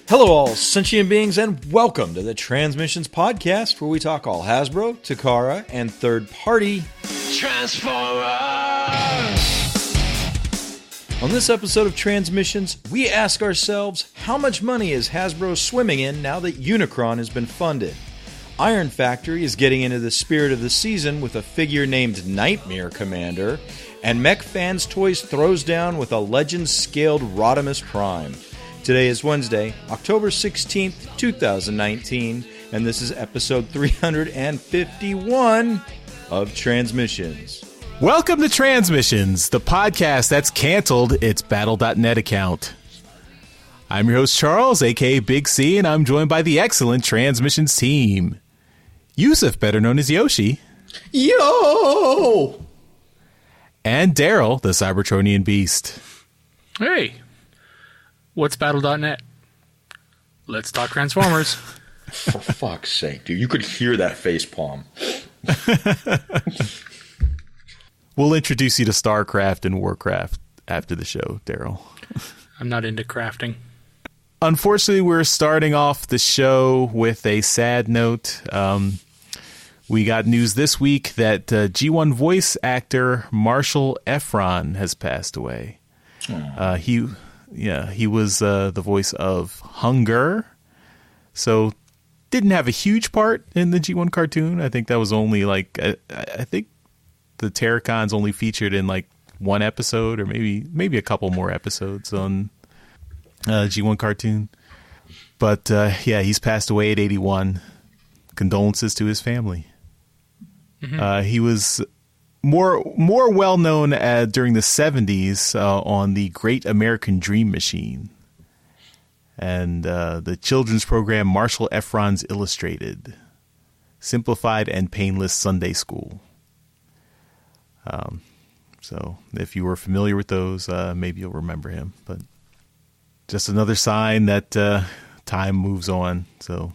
Hello all sentient beings and welcome to the Transmissions Podcast, where we talk all Hasbro, Takara, and third-party Transformers! On this episode of Transmissions, we ask ourselves, how much money is Hasbro swimming in now that Unicron has been funded? Iron Factory is getting into the spirit of the season with a figure named Nightmare Commander, and Mech Fans Toys throws down with a Legends-scaled Rodimus Prime. Today is Wednesday, October 16th, 2019, and this is episode 351 of Transmissions. Welcome to Transmissions, the podcast that's canceled its Battle.net account. I'm your host, Charles, aka Big C, and I'm joined by the excellent Transmissions team. Yusuf, better known as Yoshi. Yo! And Daryl, the Cybertronian Beast. Hey, what's Battle.net? Let's talk Transformers. For fuck's sake, dude, you could hear that facepalm. We'll introduce you to StarCraft and Warcraft after the show, Daryl. I'm not into crafting. Unfortunately, we're starting off the show with a sad note. We got news this week that G1 voice actor Marshall Efron has passed away. He was the voice of Hunger, so didn't have a huge part in the G1 cartoon. I think that was only like I think the Terracons only featured in like one episode or maybe a couple more episodes on G1 cartoon. But he's passed away at 81. Condolences to his family. Mm-hmm. He was more well known during the 70s on the Great American Dream Machine and the children's program Marshall Efron's Illustrated, Simplified and Painless Sunday School. So if you were familiar with those, maybe you'll remember him. But just another sign that time moves on. So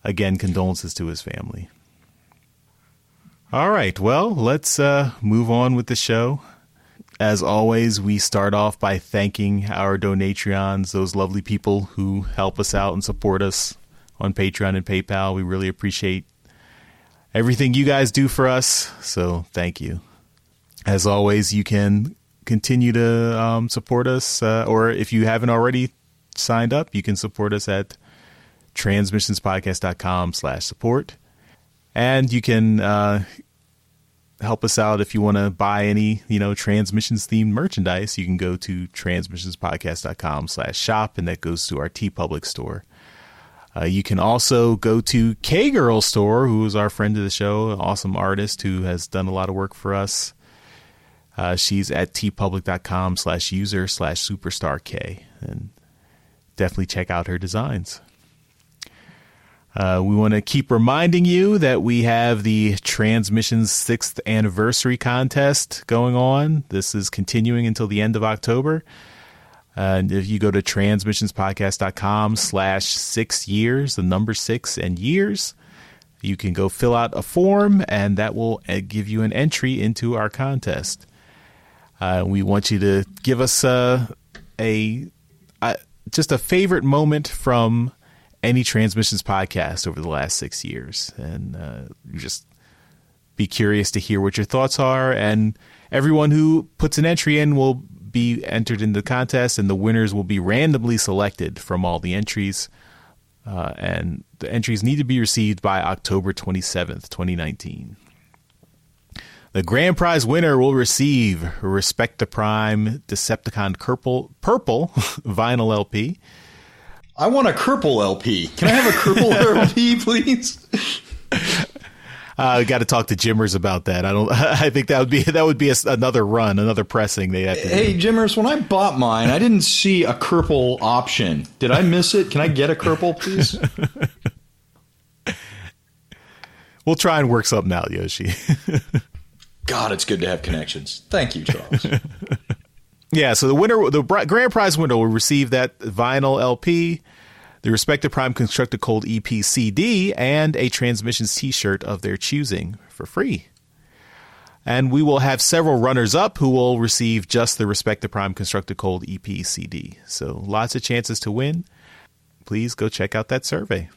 again, condolences to his family. All right, well, let's move on with the show. As always, we start off by thanking our Donatreons, those lovely people who help us out and support us on Patreon and PayPal. We really appreciate everything you guys do for us, so thank you. As always, you can continue to support us, or if you haven't already signed up, you can support us at transmissionspodcast.com/support. And you can help us out if you want to buy any, Transmissions themed merchandise. You can go to transmissionspodcast.com/shop, and that goes to our TeePublic store. You can also go to K-Girl Store, who is our friend of the show, an awesome artist who has done a lot of work for us. She's at teepublic.com/user/superstark, and definitely check out her designs. We want to keep reminding you that we have the Transmissions 6th anniversary contest going on. This is continuing until the end of October. And if you go to transmissionspodcast.com/6 years, the number 6 and years, you can go fill out a form, and that will give you an entry into our contest. We want you to give us just a favorite moment from any Transmissions podcast over the last 6 years, and just be curious to hear what your thoughts are. And everyone who puts an entry in will be entered in the contest, and the winners will be randomly selected from all the entries. And the entries need to be received by October 27th, 2019. The grand prize winner will receive Respect the Prime Decepticon Purple Vinyl LP. I want a Kerple LP. Can I have a Kerple LP, please? Got to talk to Jimmers about that. I think that would be another run, another pressing they have to do. Hey, Jimmers, when I bought mine, I didn't see a Kerple option. Did I miss it? Can I get a Kerple, please? We'll try and work something out, Yoshi. God, it's good to have connections. Thank you, Charles. Yeah, so the grand prize winner will receive that vinyl LP, the Respected Prime Constructed Cold EP CD, and a Transmissions t-shirt of their choosing for free. And we will have several runners-up who will receive just the Respect the Prime Constructed Cold EP CD. So lots of chances to win. Please go check out that survey.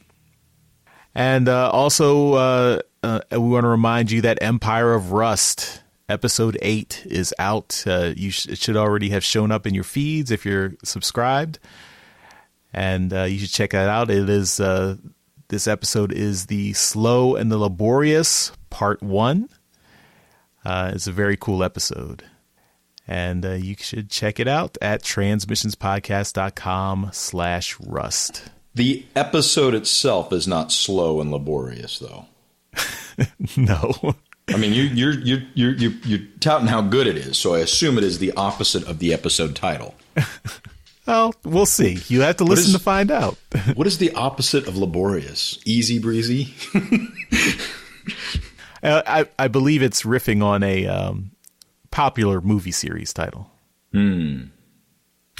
And also, we want to remind you that Empire of Rust Episode 8 is out. It should already have shown up in your feeds if you're subscribed. And you should check that out. It is this episode is the Slow and the Laborious Part 1. It's a very cool episode. And you should check it out at transmissionspodcast.com/rust. The episode itself is not slow and laborious, though. No. I mean, you're touting how good it is, so I assume it is the opposite of the episode title. Well, we'll see. You have to listen to find out. What is the opposite of laborious? Easy breezy? I believe it's riffing on a popular movie series title.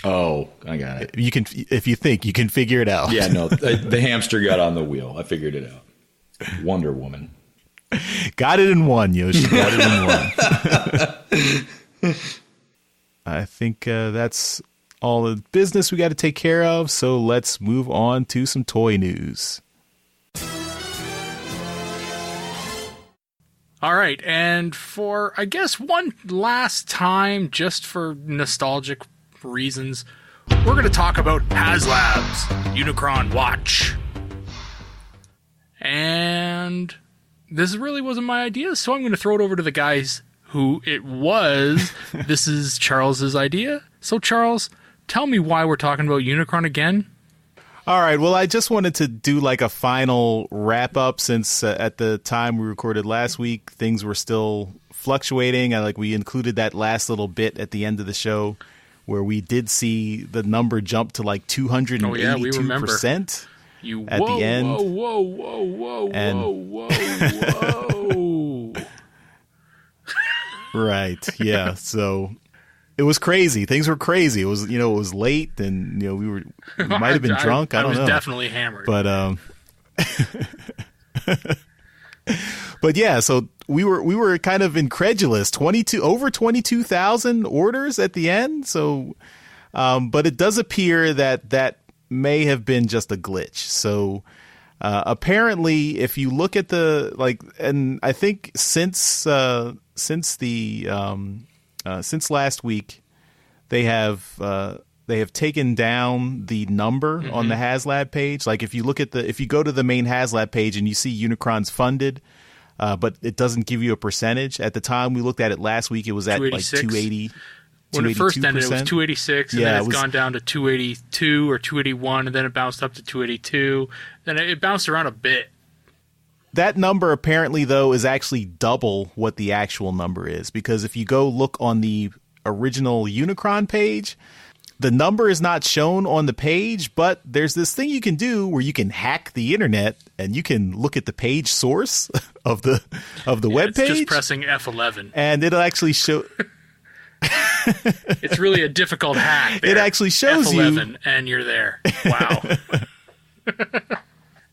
Oh, I got it. You can, if you think, you can figure it out. Yeah, no, the hamster got on the wheel. I figured it out. Wonder Woman. Got it in one, Yoshi. Got it in one. I think that's all the business we got to take care of. So let's move on to some toy news. All right, and for, I guess, one last time, just for nostalgic reasons, we're going to talk about Haslab's Unicron Watch. And this really wasn't my idea, so I'm going to throw it over to the guys who it was. This is Charles's idea. So, Charles, tell me why we're talking about Unicron again. All right. Well, I just wanted to do like a final wrap up since at the time we recorded last week, things were still fluctuating. We included that last little bit at the end of the show where we did see the number jump to like 282%. Oh, yeah, we remember. At the end. Whoa. Right. Yeah. So it was crazy. Things were crazy. It was, it was late, and we might have been drunk. I don't know. I was definitely hammered. But but yeah. So we were kind of incredulous. Over 22,000 orders at the end. So, but it does appear that may have been just a glitch. So apparently, if you look at and I think since last week, they have taken down the number on the Haslab page. Like if you go to the main Haslab page and you see Unicron's funded, but it doesn't give you a percentage. At the time we looked at it last week, it was at like 280. When it first ended, it was 286, and then it's gone down to 282 or 281, and then it bounced up to 282. Then it bounced around a bit. That number apparently, though, is actually double what the actual number is, because if you go look on the original Unicron page, the number is not shown on the page, but there's this thing you can do where you can hack the internet and you can look at the page source of the web page. It's just pressing F11, and it'll actually show. It's really a difficult hack. There. It actually shows F11, you, and you're there. Wow.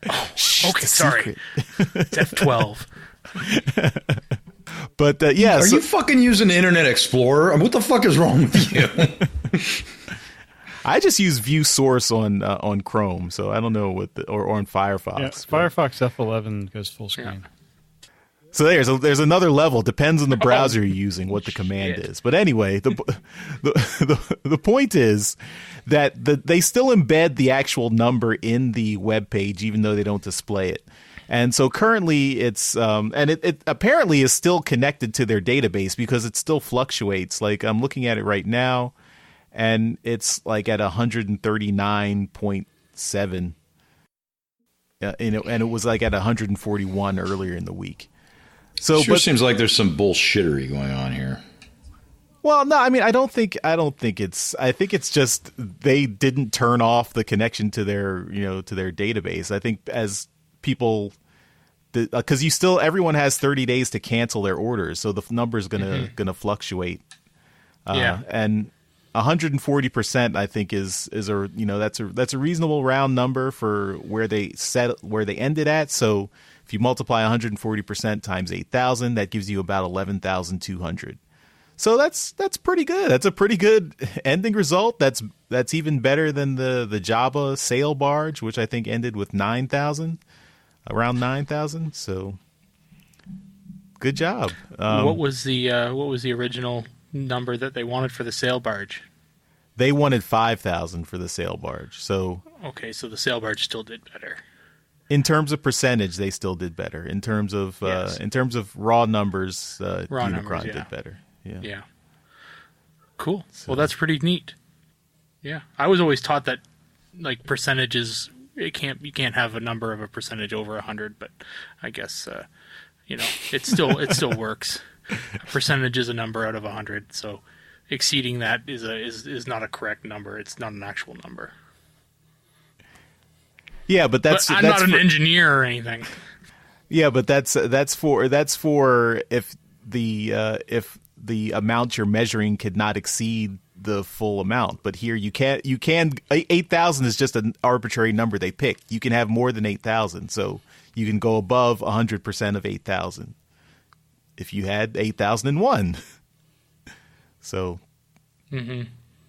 Okay, sorry. It's F12. But Are you fucking using Internet Explorer? What the fuck is wrong with you? I just use View Source on Chrome, so I don't know or on Firefox. Yeah, Firefox F11 goes full screen. Yeah. So there's another level. Depends on the browser you're using, what the command is. But anyway, the point is that they still embed the actual number in the web page, even though they don't display it. And so currently it's and it apparently is still connected to their database because it still fluctuates. Like I'm looking at it right now, and it's like at 139.7. And it was like at 141 earlier in the week. So, Seems like there's some bullshittery going on here. Well, no, I mean, I think it's. I think it's just they didn't turn off the connection to their database. I think as people, because everyone has 30 days to cancel their orders, so the number is gonna fluctuate. Yeah, and 140%, I think is a, that's a reasonable round number for where they ended at. So if you multiply 140% times 8,000, that gives you about 11,200. So that's pretty good. That's a pretty good ending result. That's even better than the Jabba sail barge, which I think ended with 9,000, around 9,000. So good job. What was the original number that they wanted for the sail barge? They wanted 5,000 for the sail barge. So okay, so the sail barge still did better. In terms of percentage, they still did better. In terms of raw numbers, Unicron did better. Yeah. Cool. So, well, that's pretty neat. Yeah, I was always taught that like percentages, you can't have a number of a percentage over 100, but I guess it still works. A percentage is a number out of 100, so exceeding that is not a correct number. It's not an actual number. Yeah, but I'm not an engineer or anything. Yeah, but that's for if the amount you're measuring could not exceed the full amount. But here you can 8,000 is just an arbitrary number they picked. You can have more than 8,000, so you can go above 100% of 8,000 if you had 8,001. So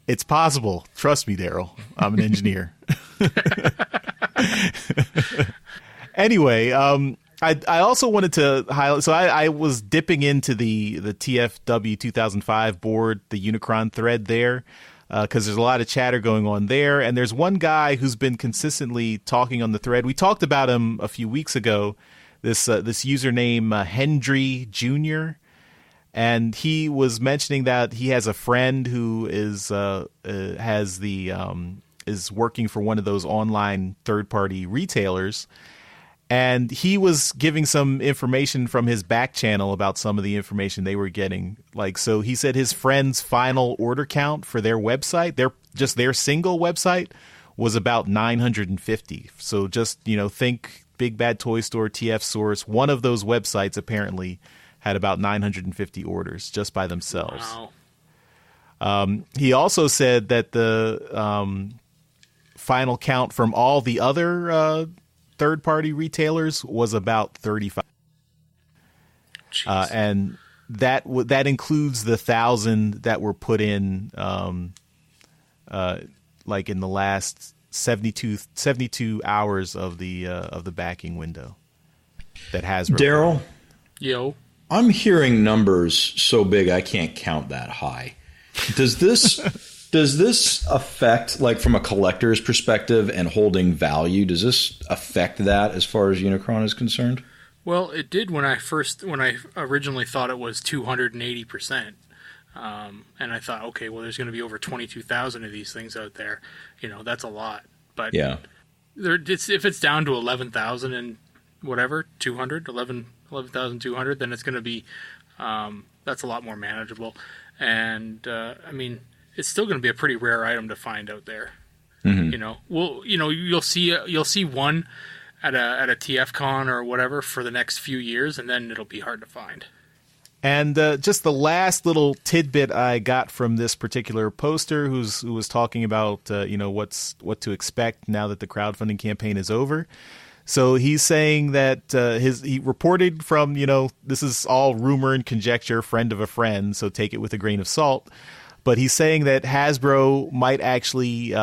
It's possible. Trust me, Daryl. I'm an engineer. Anyway, I also wanted to highlight. So I was dipping into the TFW 2005 board, the Unicron thread there, because there's a lot of chatter going on there, and there's one guy who's been consistently talking on the thread. We talked about him a few weeks ago. This username Hendry Jr. And he was mentioning that he has a friend who is working for one of those online third-party retailers, and he was giving some information from his back channel about some of the information they were getting. Like, so he said his friend's final order count for their website, their single website, was about 950. So just, think Big Bad Toy Store, TF Source, one of those websites apparently had about 950 orders just by themselves. Wow. He also said that the final count from all the other third-party retailers was about 35. And that includes the 1,000 that were put in like in the last 72 hours of the backing window that Hasbro. Daryl? Yo. I'm hearing numbers so big I can't count that high. Does this affect, like, from a collector's perspective and holding value, does this affect that as far as Unicron is concerned? Well, it did when I originally thought it was 280%. And I thought, okay, well, there's going to be over 22,000 of these things out there. That's a lot. But yeah, if it's down to 11,000 and whatever, 11,200, then it's going to be, that's a lot more manageable. And, it's still going to be a pretty rare item to find out there. You'll see one at a TF Con or whatever for the next few years, and then it'll be hard to find. And just the last little tidbit I got from this particular poster, who was talking about what to expect now that the crowdfunding campaign is over. So he's saying that he reported from, this is all rumor and conjecture, friend of a friend, so take it with a grain of salt. But he's saying that Hasbro might actually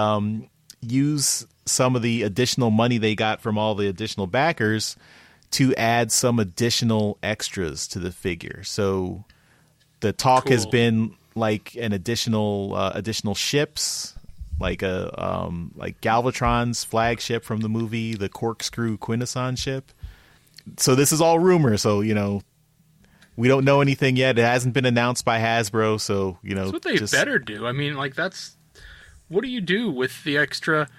use some of the additional money they got from all the additional backers to add some additional extras to the figure. So the talk has been like an additional ships, like like Galvatron's flagship from the movie, the Corkscrew Quintesson ship. So this is all rumor. So we don't know anything yet. It hasn't been announced by Hasbro. So that's what they better do. What do you do with the extra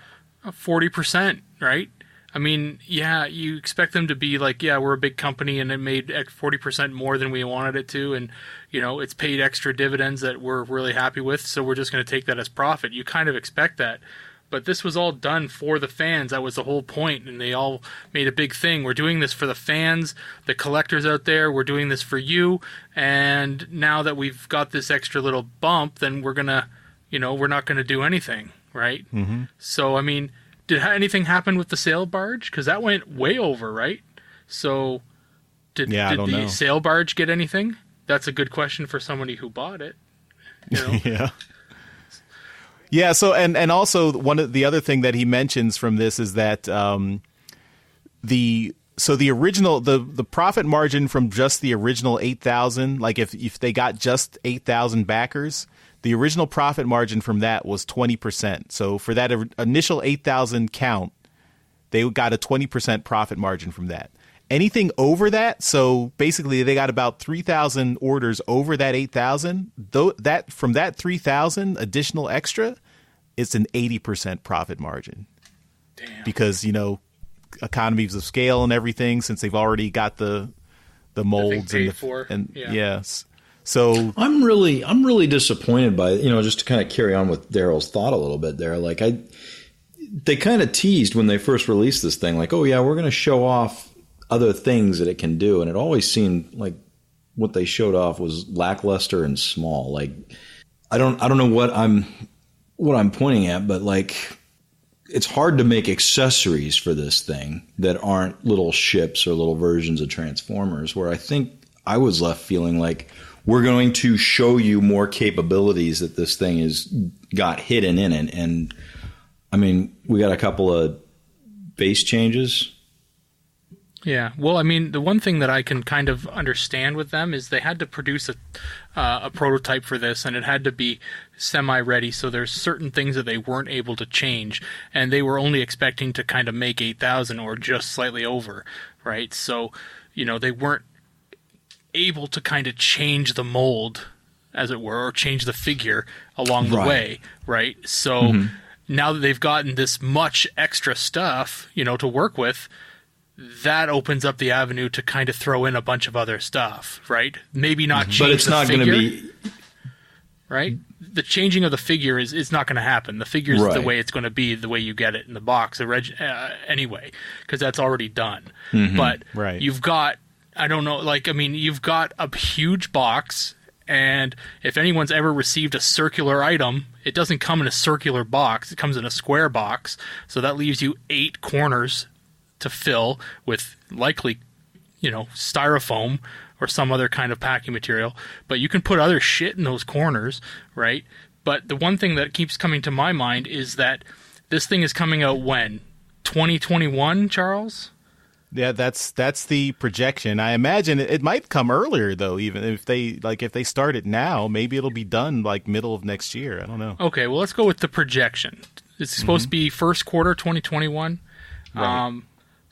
40%, right? You expect them to be like, yeah, we're a big company and it made 40% more than we wanted it to, and it's paid extra dividends that we're really happy with, so we're just going to take that as profit. You kind of expect that. But this was all done for the fans. That was the whole point, and they all made a big thing. We're doing this for the fans, the collectors out there. We're doing this for you, and now that we've got this extra little bump, then we're going to we're not going to do anything, right? Mm-hmm. So, I mean, did anything happen with the sail barge? Because that went way over, right? So, did the sail barge get anything? That's a good question for somebody who bought it. Yeah. Yeah. So, and also one of the other thing that he mentions from this is that the original the profit margin from just the original 8,000, like if they got just 8,000 backers, the original profit margin from that was 20%. So for that initial 8,000 count, they got a 20% profit margin from that. Anything over that, so basically they got about 3,000 orders over that 8,000. That from that 3,000 additional extra, it's an 80% profit margin. Damn. Because economies of scale and everything, since they've already got the molds and yes. So I'm really disappointed by just to kind of carry on with Daryl's thought a little bit there. Like they kind of teased when they first released this thing, like, oh yeah, we're going to show off other things that it can do, and it always seemed like what they showed off was lackluster and small. Like I don't know what I'm pointing at, but like it's hard to make accessories for this thing that aren't little ships or little versions of Transformers, where I think I was left feeling like we're going to show you more capabilities that this thing has got hidden in it. And I mean, we got a couple of base changes. Yeah. Well, I mean, the one thing that I can kind of understand with them is they had to produce a prototype for this, and it had to be semi-ready, so there's certain things that they weren't able to change, and they were only expecting to kind of make 8,000 or just slightly over, right? So, they weren't able to kind of change the mold, as it were, or change the figure along the way, right? So now that they've gotten this much extra stuff, to work with, that opens up the avenue to kind of throw in a bunch of other stuff, right? Maybe not change but it's the not figure, going to be right? The changing of the figure is not going to happen. The figure is the way it's going to be, the way you get it in the box anyway, because that's already done. But you've got, I don't know, like, I mean, you've got a huge box, and if anyone's ever received a circular item, it doesn't come in a circular box. It comes in a square box, so that leaves you 8 corners to fill with likely, styrofoam or some other kind of packing material. But you can put other shit in those corners, right? But the one thing that keeps coming to my mind is that this thing is coming out when? 2021, Charles? Yeah, that's the projection. I imagine it might come earlier, though. Even if they start it now, maybe it'll be done like middle of next year. I don't know. Okay, well, let's go with the projection. It's supposed to be first quarter 2021. Right.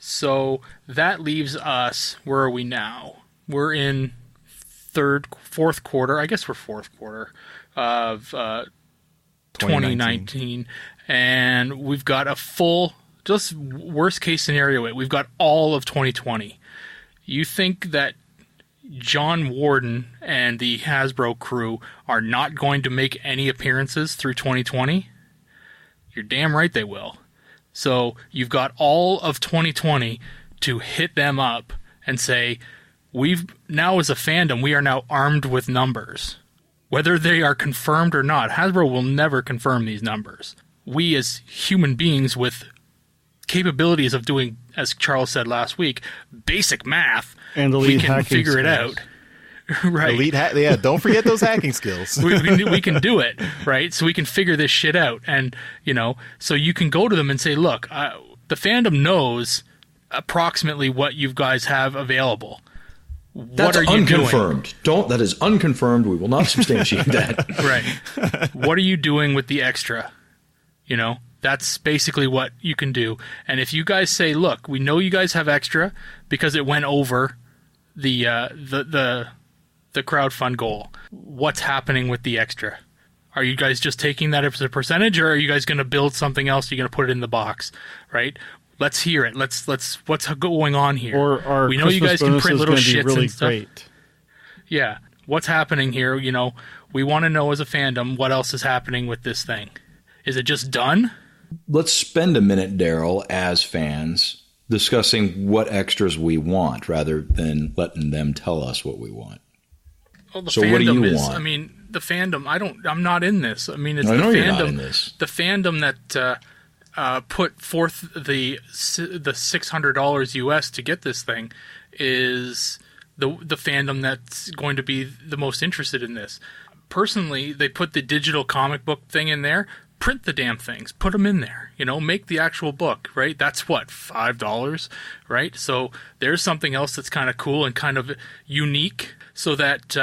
So that leaves us, where are we now? We're in fourth quarter. I guess we're fourth quarter of 2019. And we've got a full, just worst case scenario, we've got all of 2020. You think that John Warden and the Hasbro crew are not going to make any appearances through 2020? You're damn right they will. So you've got all of 2020 to hit them up and say, now as a fandom, we are now armed with numbers. Whether they are confirmed or not, Hasbro will never confirm these numbers. We as human beings with capabilities of doing, as Charles said last week, basic math, and we can figure it out. Right. Don't forget those hacking skills. we can do it, right? So we can figure this shit out. And, so you can go to them and say, look, the fandom knows approximately what you guys have available. That's what are you unconfirmed. That is unconfirmed. We will not substantiate that. Right. What are you doing with the extra? That's basically what you can do. And if you guys say, look, we know you guys have extra because it went over the crowdfund goal. What's happening with the extra? Are you guys just taking that as a percentage, or are you guys going to build something else? You're going to put it in the box, right? Let's hear it. Let's. What's going on here? Or we know Christmas you guys can print little shits really and stuff. Great. Yeah, what's happening here? We want to know as a fandom what else is happening with this thing. Is it just done? Let's spend a minute, Daryl, as fans, discussing what extras we want rather than letting them tell us what we want. Well, the So fandom what do you is, want? I mean, the fandom. I'm not in this. I mean, it's I the know fandom. you're not in this. The fandom that put forth the $600 US to get this thing is the fandom that's going to be the most interested in this. Personally, they put the digital comic book thing in there. Print the damn things. Put them in there. Make the actual book, right? That's what, $5, right? So there's something else that's kind of cool and kind of unique. So that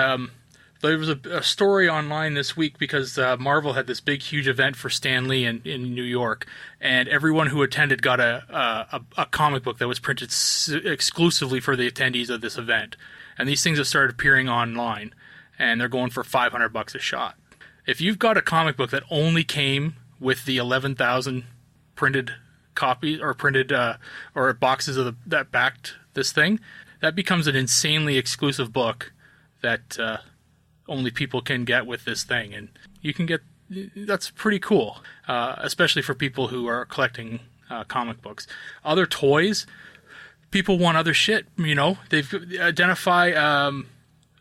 there was a story online this week because Marvel had this big, huge event for Stan Lee in New York, and everyone who attended got a comic book that was printed exclusively for the attendees of this event. And these things have started appearing online, and they're going for $500 a shot. If you've got a comic book that only came with the 11,000 printed copies or printed or boxes of that backed this thing, that becomes an insanely exclusive book that only people can get with this thing, and you can get. That's pretty cool, especially for people who are collecting comic books. Other toys, people want other shit. They've identify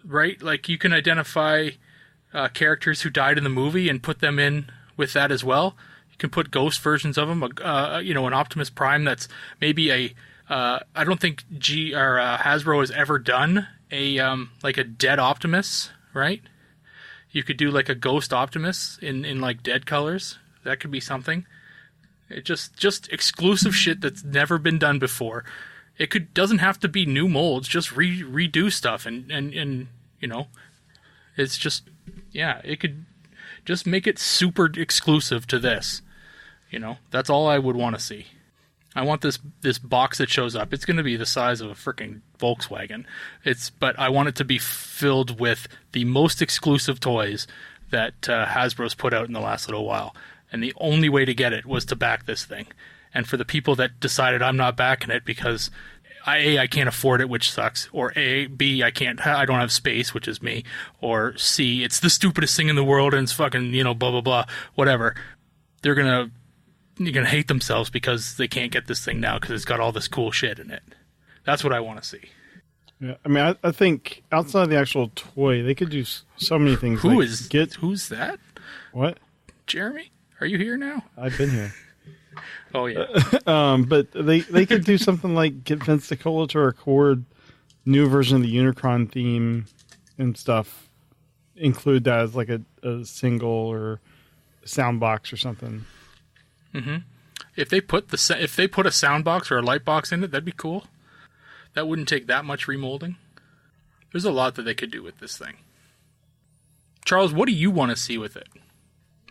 right, like you can identify characters who died in the movie and put them in with that as well. You can put ghost versions of them. An Optimus Prime that's maybe a. I don't think Hasbro has ever done a like a dead Optimus, right? You could do like a ghost Optimus in like dead colors. That could be something. It just exclusive shit that's never been done before. It doesn't have to be new molds. Just redo stuff and it's just it could just make it super exclusive to this. That's all I would want to see. I want this box that shows up. It's going to be the size of a freaking Volkswagen. But I want it to be filled with the most exclusive toys that Hasbro's put out in the last little while. And the only way to get it was to back this thing. And for the people that decided I'm not backing it because I can't afford it, which sucks, or B, I don't have space, which is me, or C, it's the stupidest thing in the world and it's fucking, blah, blah, blah, whatever. You're going to hate themselves because they can't get this thing now because it's got all this cool shit in it. That's what I want to see. Yeah, I mean, I think outside of the actual toy, they could do so many things. Who's that? What? Jeremy? Are you here now? I've been here. Oh, yeah. But they could do something like get Vince DiCola to record new version of the Unicron theme and stuff. Include that as like a single or a sound box or something. Mm-hmm. If they put a sound box or a light box in it, that'd be cool. That wouldn't take that much remolding. There's a lot that they could do with this thing. Charles, what do you want to see with it?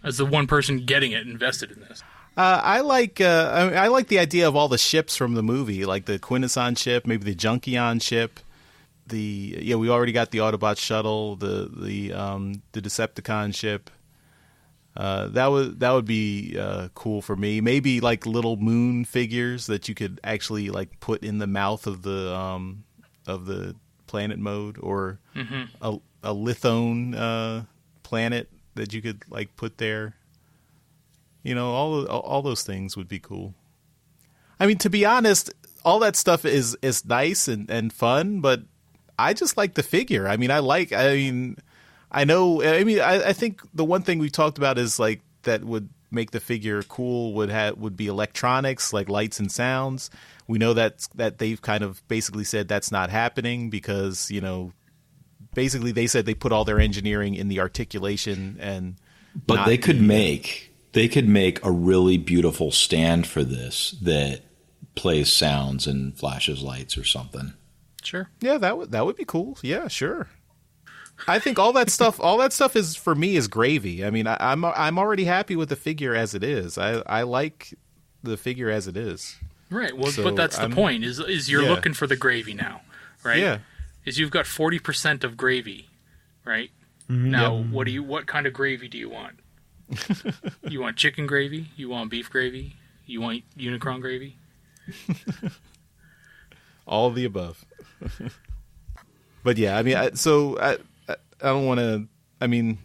As the one person getting it invested in this. I like the idea of all the ships from the movie, like the Quintesson ship, maybe the Junkion ship. We already got the Autobot shuttle, the Decepticon ship. That would be cool for me. Maybe like little moon figures that you could actually like put in the mouth of the planet mode, or a Lithone planet that you could like put there. All those things would be cool. I mean, to be honest, all that stuff is nice and fun, but I just like the figure. I think the one thing we talked about is like that would make the figure cool would be electronics, like lights and sounds. We know that they've kind of basically said that's not happening because, basically they said they put all their engineering in the articulation and. But they could make a really beautiful stand for this that plays sounds and flashes lights or something. Sure. Yeah, that would be cool. Yeah, sure. I think all that stuff is for me is gravy. I mean, I'm already happy with the figure as it is. I like the figure as it is. Right. Well, but that's the point. Is you're looking for the gravy now, right? Yeah. Is you've got 40% of gravy, right? Mm-hmm. Now, what kind of gravy do you want? You want chicken gravy? You want beef gravy? You want Unicron gravy? All of the above. But yeah, I mean, I don't want to. I mean,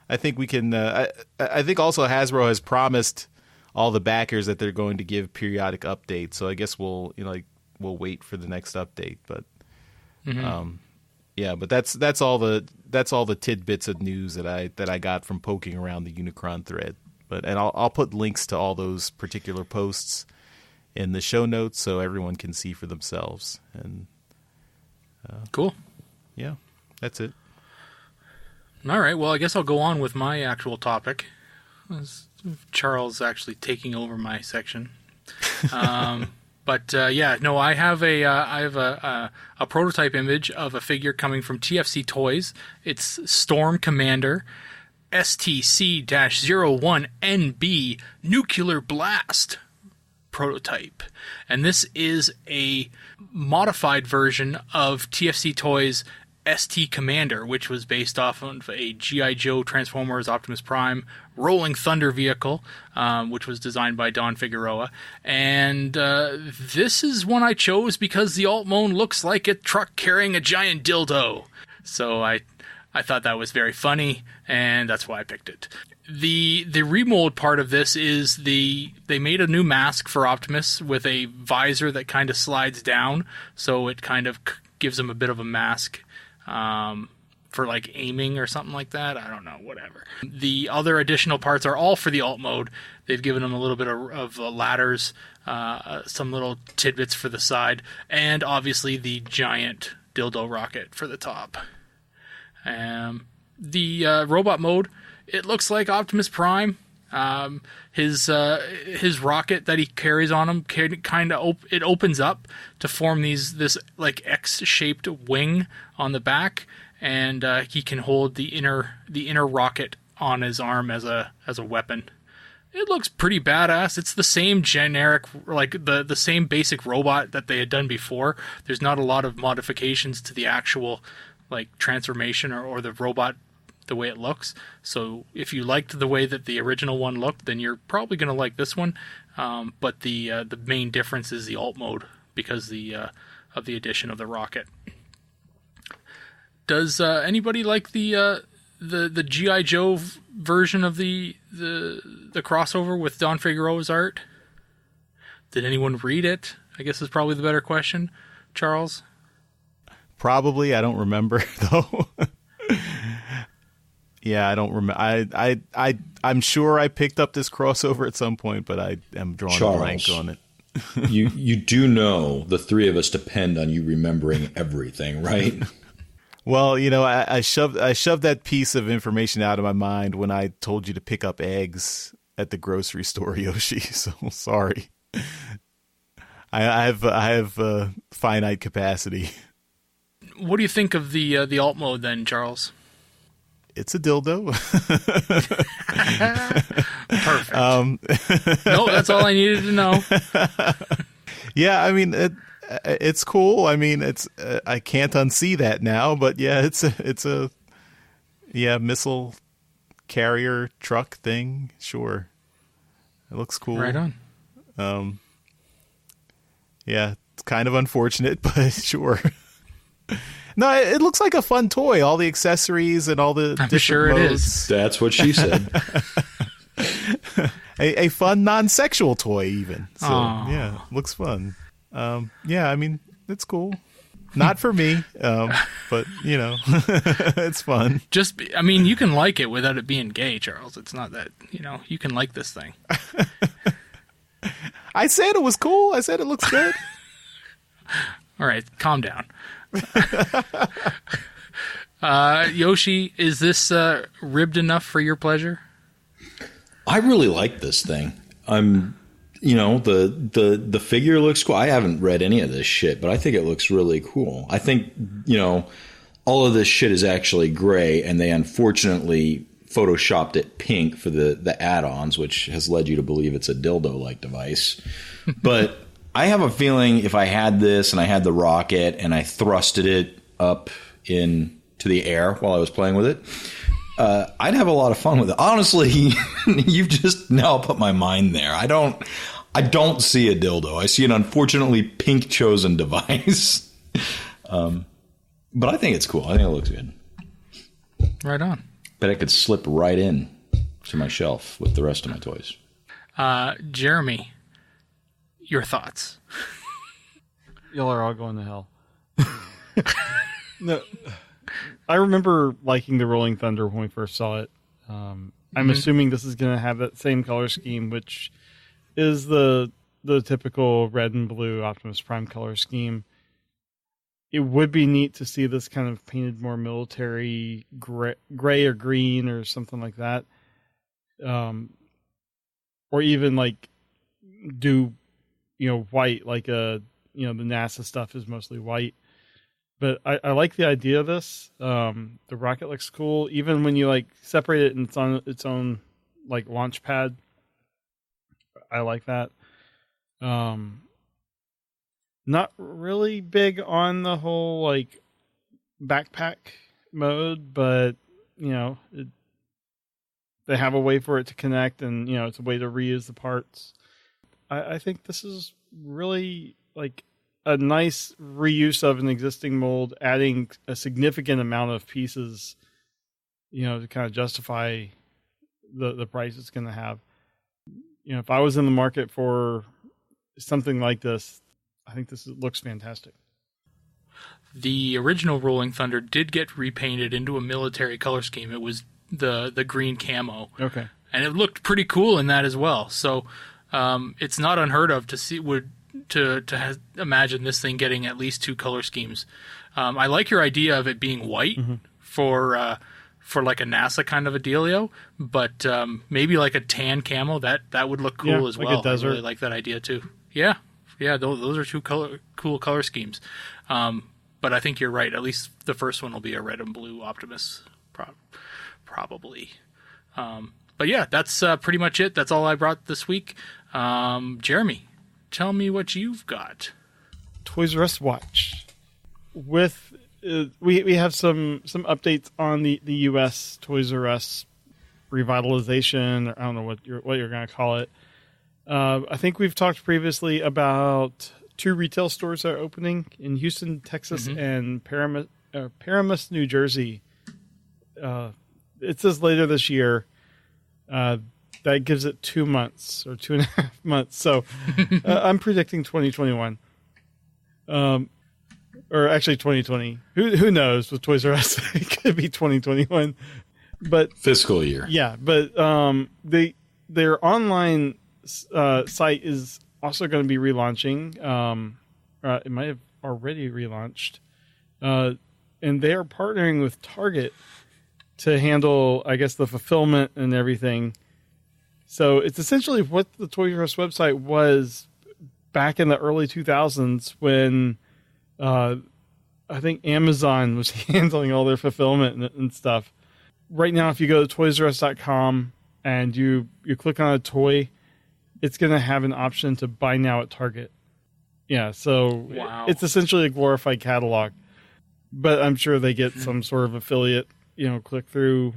I think we can. I think also Hasbro has promised all the backers that they're going to give periodic updates. So I guess we'll wait for the next update. But yeah, but that's all the that's all the tidbits of news that I got from poking around the Unicron thread. And I'll put links to all those particular posts in the show notes so everyone can see for themselves. And cool. Yeah, that's it. All right. Well, I guess I'll go on with my actual topic. Charles actually taking over my section. But I have a prototype image of a figure coming from TFC Toys. It's Storm Commander STC-01NB Nuclear Blast prototype. And this is a modified version of TFC Toys' ST Commander, which was based off of a G.I. Joe Transformers Optimus Prime Rolling Thunder vehicle, which was designed by Don Figueroa. And this is one I chose because the alt mode looks like a truck carrying a giant dildo. So I thought that was very funny, and that's why I picked it. The remold part of this is they made a new mask for Optimus with a visor that kind of slides down, so it kind of gives him a bit of a mask for like aiming or something like that. I don't know, whatever. The other additional parts are all for the alt mode. They've given him a little bit of ladders, some little tidbits for the side, and obviously the giant dildo rocket for the top. The robot mode, it looks like Optimus Prime. His rocket that he carries on him it opens up to form this like X-shaped wing on the back, and he can hold the inner rocket on his arm as a weapon. It looks pretty badass. It's the same generic, like the same basic robot that they had done before. There's not a lot of modifications to the actual like transformation or the robot, the way it looks. So if you liked the way that the original one looked, then you're probably going to like this one. But the main difference is the alt mode because of the addition of the rocket. Does anybody like the G.I. Joe version of the crossover with Don Figueroa's art? Did anyone read it? I guess is probably the better question. Charles? Probably. I don't remember though. Yeah, I don't remember. I'm sure I picked up this crossover at some point, but I am drawing a blank on it. you do know the three of us depend on you remembering everything, right? Well, you know, I shoved that piece of information out of my mind when I told you to pick up eggs at the grocery store, Yoshi. So sorry. I have finite capacity. What do you think of the alt mode then, Charles? It's a dildo. Perfect. No, that's all I needed to know. Yeah, I mean it's cool. I mean it's I can't unsee that now, but yeah, it's a missile carrier truck thing. Sure, it looks cool. Right on. Yeah, it's kind of unfortunate, but sure. No, it looks like a fun toy. All the accessories and all the I'm different sure modes. It is. That's what she said. a fun non-sexual toy, even. So Aww. Yeah, looks fun. Yeah, I mean it's cool. Not for me, but you know, it's fun. I mean, you can like it without it being gay, Charles. It's not that you can like this thing. I said it was cool. I said it looks good. All right, calm down. Yoshi, is this ribbed enough for your pleasure? I really like this thing. The figure looks cool. I haven't read any of this shit, but I think it looks really cool. I think, all of this shit is actually gray, and they unfortunately photoshopped it pink for the add-ons, which has led you to believe it's a dildo-like device. But I have a feeling if I had this and I had the rocket and I thrusted it up into the air while I was playing with it, I'd have a lot of fun with it. Honestly, you've just now put my mind there. I don't see a dildo. I see an unfortunately pink chosen device. But I think it's cool. I think it looks good. Right on. Bet I could slip right in to my shelf with the rest of my toys. Jeremy, your thoughts? Y'all are all going to hell. No, I remember liking the Rolling Thunder when we first saw it. I'm assuming this is going to have that same color scheme, which is the typical red and blue Optimus Prime color scheme. It would be neat to see this kind of painted more military gray or green or something like that. Or even like do, white, like the NASA stuff is mostly white. But I like the idea of this. The rocket looks cool. Even when you like separate it and it's on its own like launch pad. I like that. Not really big on the whole like backpack mode, but they have a way for it to connect, and it's a way to reuse the parts. I think this is really like a nice reuse of an existing mold, adding a significant amount of pieces, to kind of justify the price it's going to have. If I was in the market for something like this, I think this looks fantastic. The original Rolling Thunder did get repainted into a military color scheme. It was the green camo. Okay. And it looked pretty cool in that as well. So it's not unheard of to see imagine this thing getting at least two color schemes. I like your idea of it being white for like a NASA kind of a dealio, but maybe like a tan camo that would look cool as like well. A desert. I really like that idea too. Yeah. Those are two cool color schemes. But I think you're right. At least the first one will be a red and blue Optimus, probably. But yeah, that's pretty much it. That's all I brought this week. Jeremy, tell me what you've got. Toys R Us Watch. With we have some updates on the U.S. Toys R Us revitalization. Or I don't know what you're going to call it. I think we've talked previously about 2 retail stores that are opening in Houston, Texas, and Paramus, New Jersey. It says later this year. That gives it 2 months or 2.5 months. So I'm predicting 2021. Or actually 2020. Who knows with Toys R Us? It could be 2021. But fiscal year. Yeah, but their online site is also going to be relaunching. It might have already relaunched. And they are partnering with Target to handle, I guess, the fulfillment and everything. So it's essentially what the Toys R Us website was back in the early 2000s when I think Amazon was handling all their fulfillment and stuff. Right now, if you go to toysrus.com and you click on a toy, it's going to have an option to buy now at Target. Yeah, so It's essentially a glorified catalog. But I'm sure they get some sort of affiliate, click through,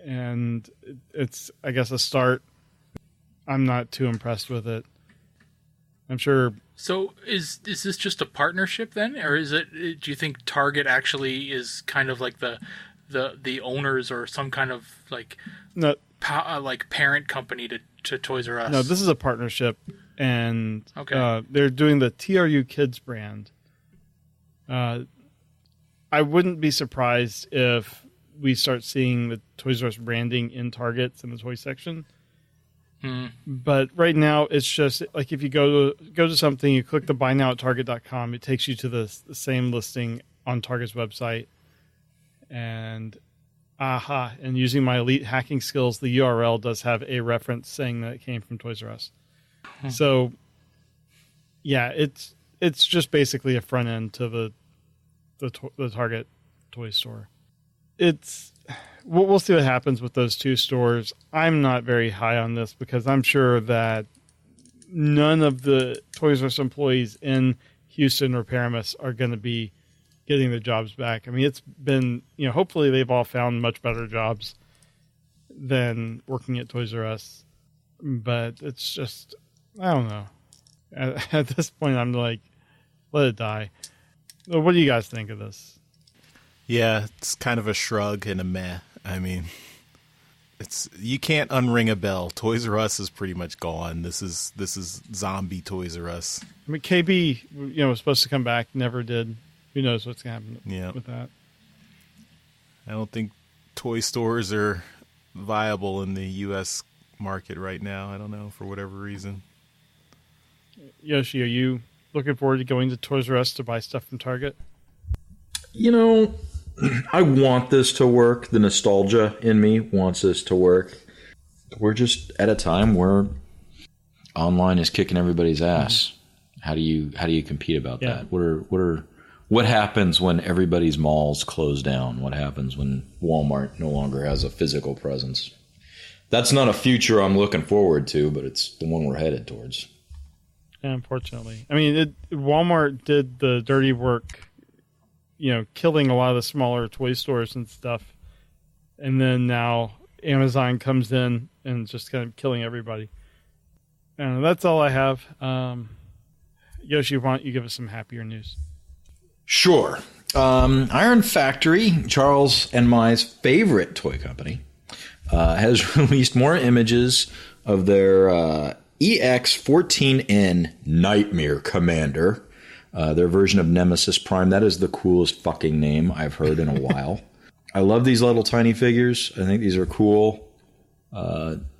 and it's, I guess, a start. I'm not too impressed with it. I'm sure. So is this just a partnership then, or is it? Do you think Target actually is kind of like the owners or some kind of like like parent company to Toys R Us? No, this is a partnership, and they're doing the TRU Kids brand. I wouldn't be surprised if we start seeing the Toys R Us branding in Targets in the toy section. But right now, it's just like if you go to something, you click the buy now at target.com, it takes you to the same listing on Target's website. And and using my elite hacking skills, the URL does have a reference saying that it came from Toys R Us. So, yeah, it's just basically a front end to the Target toy store. We'll see what happens with those 2 stores. I'm not very high on this because I'm sure that none of the Toys R Us employees in Houston or Paramus are going to be getting their jobs back. I mean, it's been, hopefully they've all found much better jobs than working at Toys R Us. But it's just, I don't know. At this point, I'm like, let it die. What do you guys think of this? Yeah, it's kind of a shrug and a meh. I mean, you can't unring a bell. Toys R Us is pretty much gone. This is zombie Toys R Us. I mean, KB, was supposed to come back, never did. Who knows what's going to happen with that? I don't think toy stores are viable in the U.S. market right now. I don't know, for whatever reason. Yoshi, are you looking forward to going to Toys R Us to buy stuff from Target? You know, I want this to work. The nostalgia in me wants this to work. We're just at a time where online is kicking everybody's ass. How do you compete about that? What happens when everybody's malls close down? What happens when Walmart no longer has a physical presence? That's not a future I'm looking forward to, but it's the one we're headed towards. Yeah, unfortunately. I mean, Walmart did the dirty work, killing a lot of the smaller toy stores and stuff. And then now Amazon comes in and just kind of killing everybody. And that's all I have. Yoshi, why don't you give us some happier news? Sure. Iron Factory, Charles and my favorite toy company, has released more images of their EX14N Nightmare Commander, their version of Nemesis Prime. That is the coolest fucking name I've heard in a while. I love these little tiny figures. I think these are cool.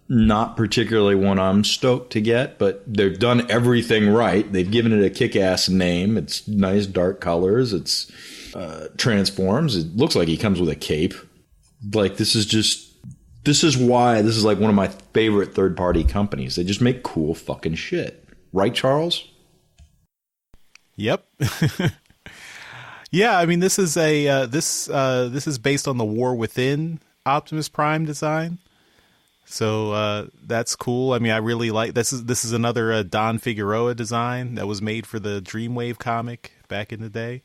Not particularly one I'm stoked to get, but they've done everything right. They've given it a kick-ass name. It's nice dark colors. It's transforms. It looks like he comes with a cape. Like, this is why this is like one of my favorite third-party companies. They just make cool fucking shit. Right, Charles? Yep. Yeah, I mean, this is this is based on the War Within Optimus Prime design. So that's cool. I mean, I really like this. Is another Don Figueroa design that was made for the Dreamwave comic back in the day,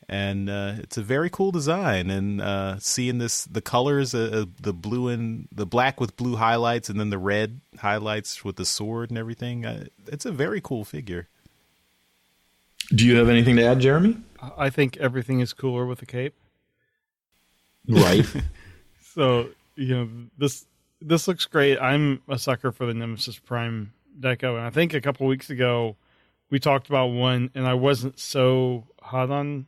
and it's a very cool design. And seeing the colors, the blue and the black with blue highlights, and then the red highlights with the sword and everything, it's a very cool figure. Do you have anything to add, Jeremy? I think everything is cooler with a cape. Right. So This looks great. I'm a sucker for the Nemesis Prime deco, and I think a couple weeks ago we talked about one, and I wasn't so hot on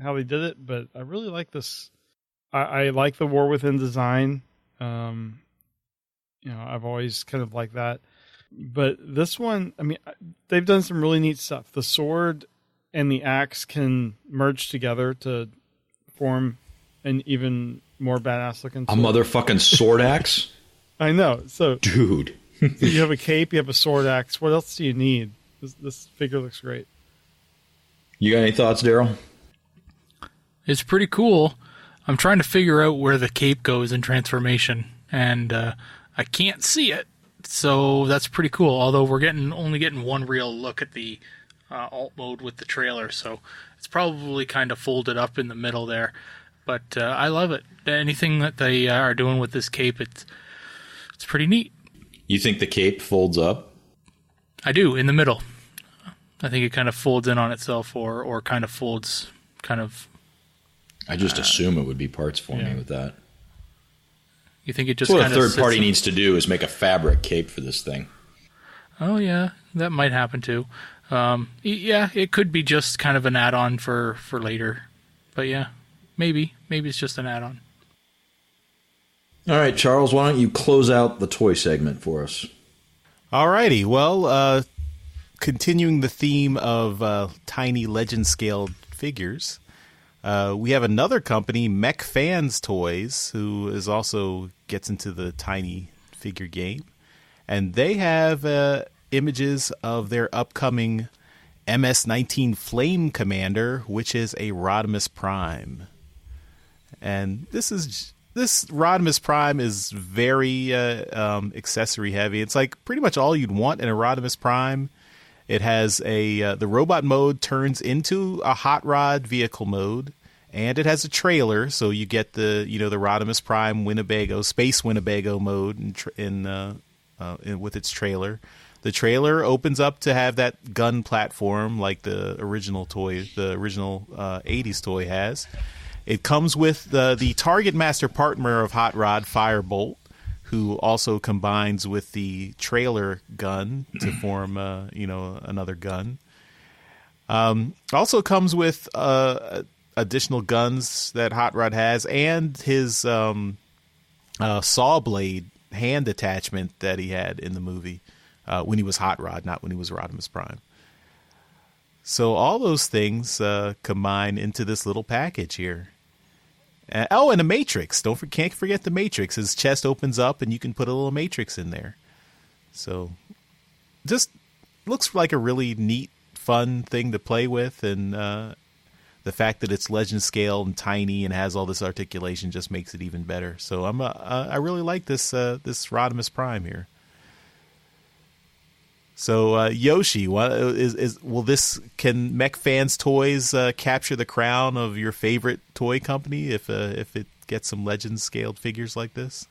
how they did it, but I really like this. I like the War Within design. I've always kind of liked that, but this one, I mean, they've done some really neat stuff. The sword and the axe can merge together to form an even more badass looking sword. A motherfucking sword axe? I know. So, dude, you have a cape, you have a sword axe. What else do you need? This figure looks great. You got any thoughts, Daryl? It's pretty cool. I'm trying to figure out where the cape goes in transformation, and I can't see it. So that's pretty cool. Although we're only getting one real look at the alt mode with the trailer, so it's probably kind of folded up in the middle there. But I love it. Anything that they are doing with this cape, it's pretty neat. You think the cape folds up? I do, in the middle. I think it kind of folds in on itself or kind of folds kind of... I just assume it would be parts for me with that. You think it just what kind of... What a third party needs to do is make a fabric cape for this thing. Oh, yeah. That might happen, too. Yeah, it could be just kind of an add-on for later. But yeah, maybe. Maybe it's just an add-on. All right, Charles, why don't you close out the toy segment for us? All righty. Well, continuing the theme of tiny legend-scaled figures, we have another company, Mech Fans Toys, who is also gets into the tiny figure game. And they have images of their upcoming MS-19 Flame Commander, which is a Rodimus Prime. And this Rodimus Prime is very accessory heavy. It's like pretty much all you'd want in a Rodimus Prime. It has the robot mode turns into a hot rod vehicle mode, and it has a trailer, so you get the Rodimus Prime Winnebago Space Winnebago mode with its trailer. The trailer opens up to have that gun platform like the original 80s toy has. It comes with the Target Master partner of Hot Rod, Firebolt, who also combines with the trailer gun to form another gun. Also comes with additional guns that Hot Rod has, and his saw blade hand attachment that he had in the movie when he was Hot Rod, not when he was Rodimus Prime. So all those things combine into this little package here. And the Matrix. Can't forget the Matrix. His chest opens up and you can put a little Matrix in there. So just looks like a really neat, fun thing to play with. And the fact that it's legend scale and tiny and has all this articulation just makes it even better. So I really like this Rodimus Prime here. So Yoshi, can Mech Fans Toys capture the crown of your favorite toy company if it gets some legend scaled figures like this?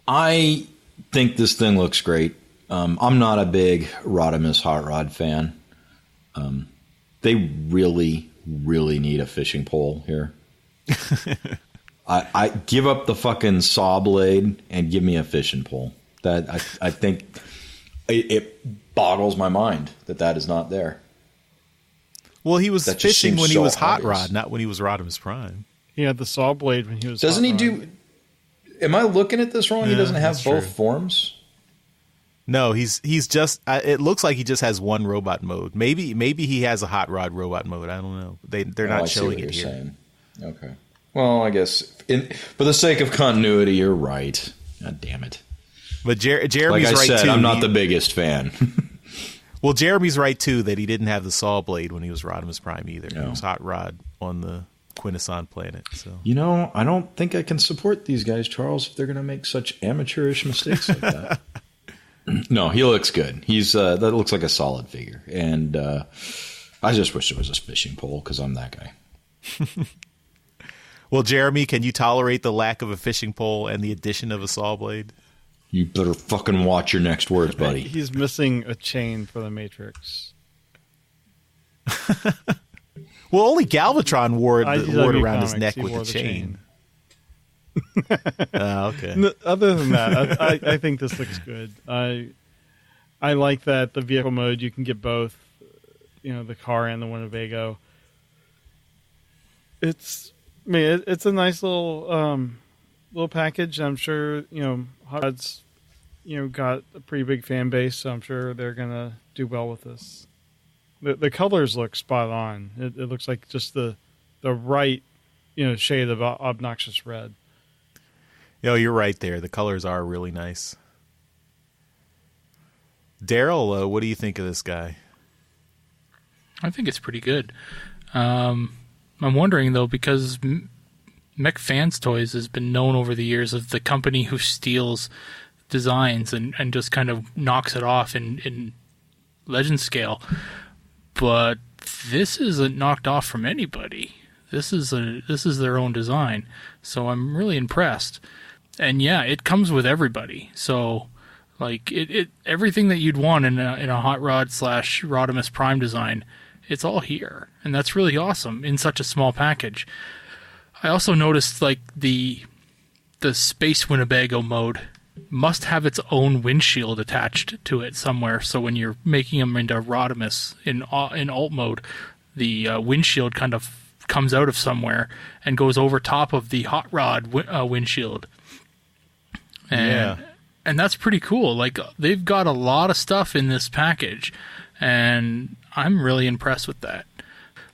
I think this thing looks great. I'm not a big Rodimus Hot Rod fan. They really need a fishing pole here. I give up the fucking saw blade and give me a fishing pole. That I think. It boggles my mind that is not there. Well, he was fishing when he was Hot obvious. Rod, not when he was Rodimus Prime. He had the saw blade when he was. Doesn't Hot he Rod. do? Am I looking at this wrong? He doesn't have both true. forms. No, he's just. It looks like he just has one robot mode. Maybe he has a Hot Rod robot mode. I don't know. They're not showing it here. Saying. Okay. Well, I guess for the sake of continuity, you're right. God damn it. But Jeremy's like I right said, too. I'm not the biggest fan. Well, Jeremy's right too that he didn't have the saw blade when he was Rodimus Prime either. No. He was Hot Rod on the Quintesson planet. So I don't think I can support these guys, Charles, if they're going to make such amateurish mistakes like that. No, he looks good. He's that looks like a solid figure, and I just wish there was a fishing pole because I'm that guy. Well, Jeremy, can you tolerate the lack of a fishing pole and the addition of a saw blade? You better fucking watch your next words, buddy. He's missing a chain for the Matrix. Well, only Galvatron wore it around his Comics, neck he with wore a the chain. Okay. No, other than that, I think this looks good. I like that the vehicle mode you can get both, the car and the Winnebago. It's a nice little package. I'm sure Hot Rod's got a pretty big fan base, so I'm sure they're gonna do well with this. The colors look spot on. It looks like just the right shade of obnoxious red. You're right there. The colors are really nice. Daryl, what do you think of this guy? I think it's pretty good. I'm wondering though, because Mech Fans Toys has been known over the years as the company who steals designs and just kind of knocks it off in legend scale. But this isn't knocked off from anybody. This is their own design. So I'm really impressed. And yeah, it comes with everybody. So like it everything that you'd want in a Hot Rod / Rodimus Prime design, it's all here. And that's really awesome in such a small package. I also noticed like the Space Winnebago mode must have its own windshield attached to it somewhere. So when you're making them into Rodimus in alt mode, the windshield kind of comes out of somewhere and goes over top of the Hot Rod windshield. And that's pretty cool. Like they've got a lot of stuff in this package, and I'm really impressed with that.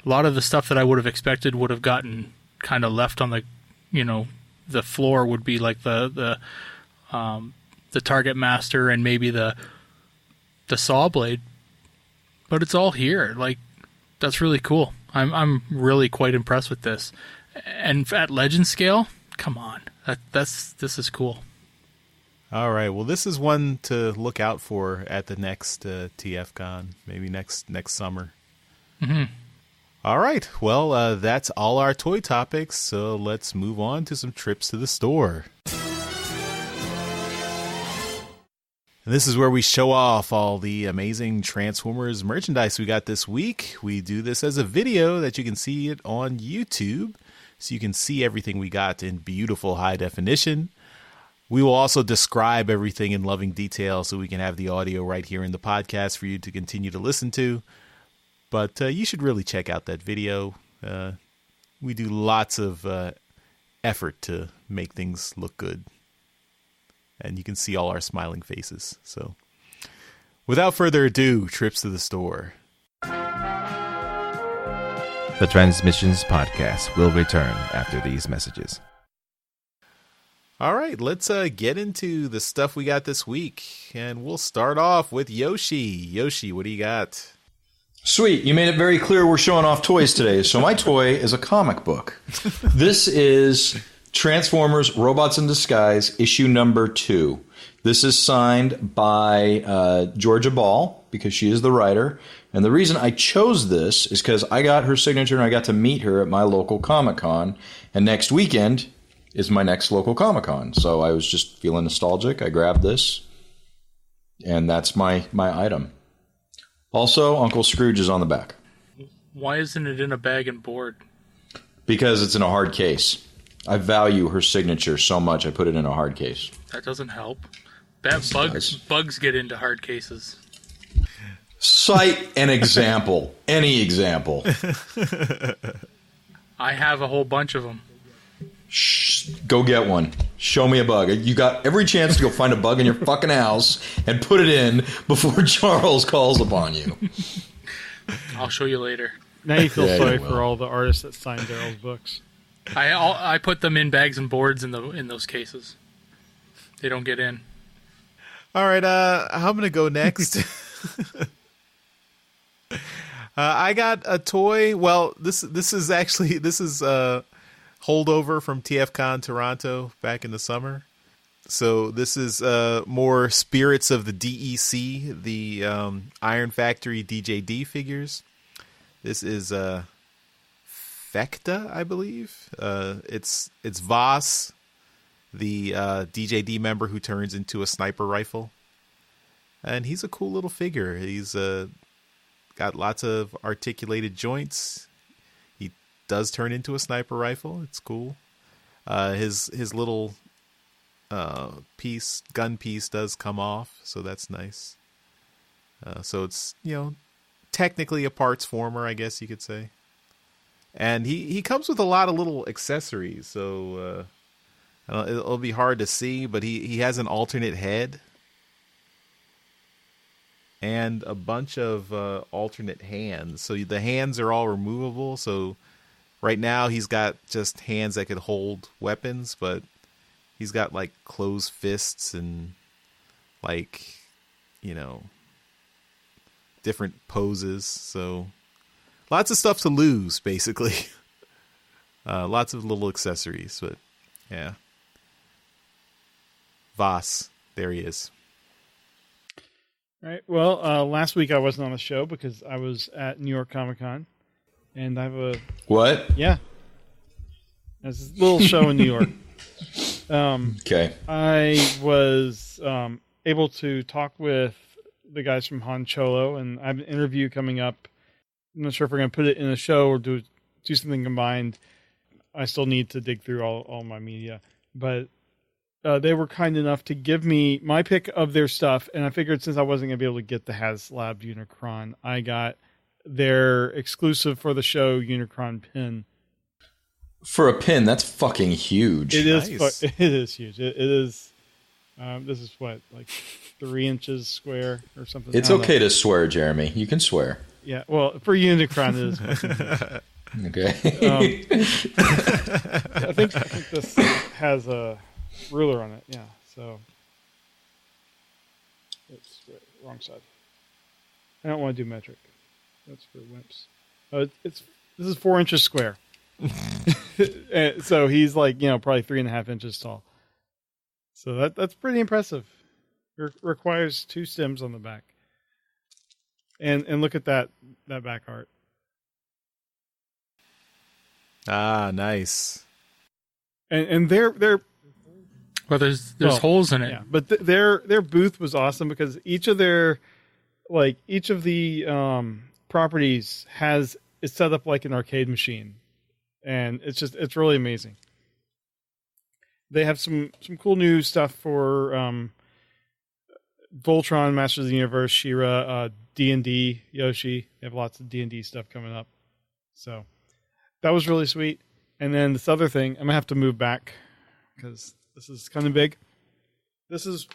A lot of the stuff that I would have expected would have gotten kind of left on the, the floor would be like the Target Master and maybe the saw blade, but it's all here. Like that's really cool. I'm really quite impressed with this, and at legend scale, come on, this is cool. All right. Well, this is one to look out for at the next TFCon, maybe next summer. Mm-hmm. All right. Well, that's all our toy topics. So let's move on to some trips to the store. And this is where we show off all the amazing Transformers merchandise we got this week. We do this as a video that you can see it on YouTube, so you can see everything we got in beautiful high definition. We will also describe everything in loving detail so we can have the audio right here in the podcast for you to continue to listen to. But you should really check out that video. we do lots of effort to make things look good. And you can see all our smiling faces. So without further ado, trips to the store. The Transmissions Podcast will return after these messages. All right, let's get into the stuff we got this week. And we'll start off with Yoshi. Yoshi, what do you got? Sweet. You made it very clear we're showing off toys today. So my toy is a comic book. This is Transformers Robots in Disguise, issue number 2. This is signed by Georgia Ball, because she is the writer. And the reason I chose this is because I got her signature and I got to meet her at my local Comic-Con. And next weekend is my next local Comic-Con. So I was just feeling nostalgic. I grabbed this. And that's my item. Also, Uncle Scrooge is on the back. Why isn't it in a bag and board? Because it's in a hard case. I value her signature so much, I put it in a hard case. That doesn't help. Bugs get into hard cases. Cite an example. Any example. I have a whole bunch of them. Shh, go get one. Show me a bug. You got every chance to go find a bug in your fucking house and put it in before Charles calls upon you. I'll show you later. Now you feel sorry for all the artists that signed Daryl's books. I put them in bags and boards in those cases. They don't get in. All right, I'm going to go next. I got a toy. Well, this is holdover from TFCon Toronto back in the summer. So this is more Spirits of the DEC, the Iron Factory DJD figures. This is Fecta, I believe. It's Voss, the DJD member who turns into a sniper rifle. And he's a cool little figure. He's got lots of articulated joints. He does turn into a sniper rifle. It's cool. His little gun piece does come off, so that's nice. So it's, technically a parts former, I guess you could say. And he comes with a lot of little accessories, so it'll be hard to see, but he has an alternate head and a bunch of alternate hands. So the hands are all removable, so right now he's got just hands that could hold weapons, but he's got like closed fists and different poses, so lots of stuff to lose, basically. Lots of little accessories, but yeah. Voss, there he is. All right. Well, last week I wasn't on the show because I was at New York Comic-Con, and I have a... What? Yeah. There's a little show in New York. Okay. I was able to talk with the guys from Han Cholo, and I have an interview coming up. I'm not sure if we're going to put it in a show or do something combined. I still need to dig through all my media. But they were kind enough to give me my pick of their stuff, and I figured since I wasn't going to be able to get the Haslab Unicron, I got their exclusive for the show Unicron Pin. For a pin, that's fucking huge. It is. Nice. It is huge. It is. This is what, like 3 inches square or something. It's okay to swear, Jeremy. You can swear. Yeah. Well, for Unicron, it is. Okay. I think this has a ruler on it. Yeah. So it's wrong side. I don't want to do metric. That's for wimps. This is 4 inches square. So he's like, probably 3.5 inches tall. So that's pretty impressive. Requires 2 stems on the back. And look at that back art. Ah, nice. And they're Well, there's holes in it. Yeah, but their booth was awesome because each of the properties is set up like an arcade machine. And it's really amazing. They have some cool new stuff for Voltron, Masters of the Universe, She-Ra, D&D, Yoshi. They have lots of D&D stuff coming up. So that was really sweet. And then this other thing, I'm gonna have to move back because this is kind of big. This is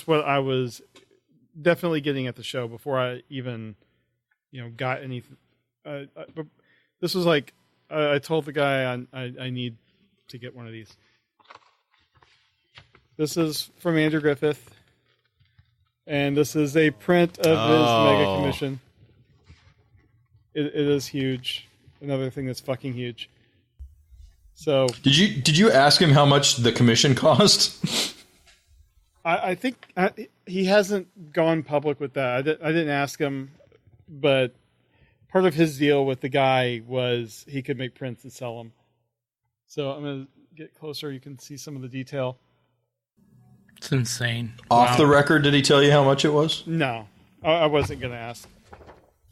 what I was definitely getting at the show before I even, got anything. But this was like I told the guy I need to get one of these. This is from Andrew Griffith, and this is a print of his Mega Commission. It is huge. Another thing that's fucking huge. So did you ask him how much the commission cost? I think he hasn't gone public with that. I didn't ask him, but part of his deal with the guy was he could make prints and sell them. So I'm going to get closer. You can see some of the detail. It's insane. Off the record, did he tell you how much it was? No, I wasn't going to ask.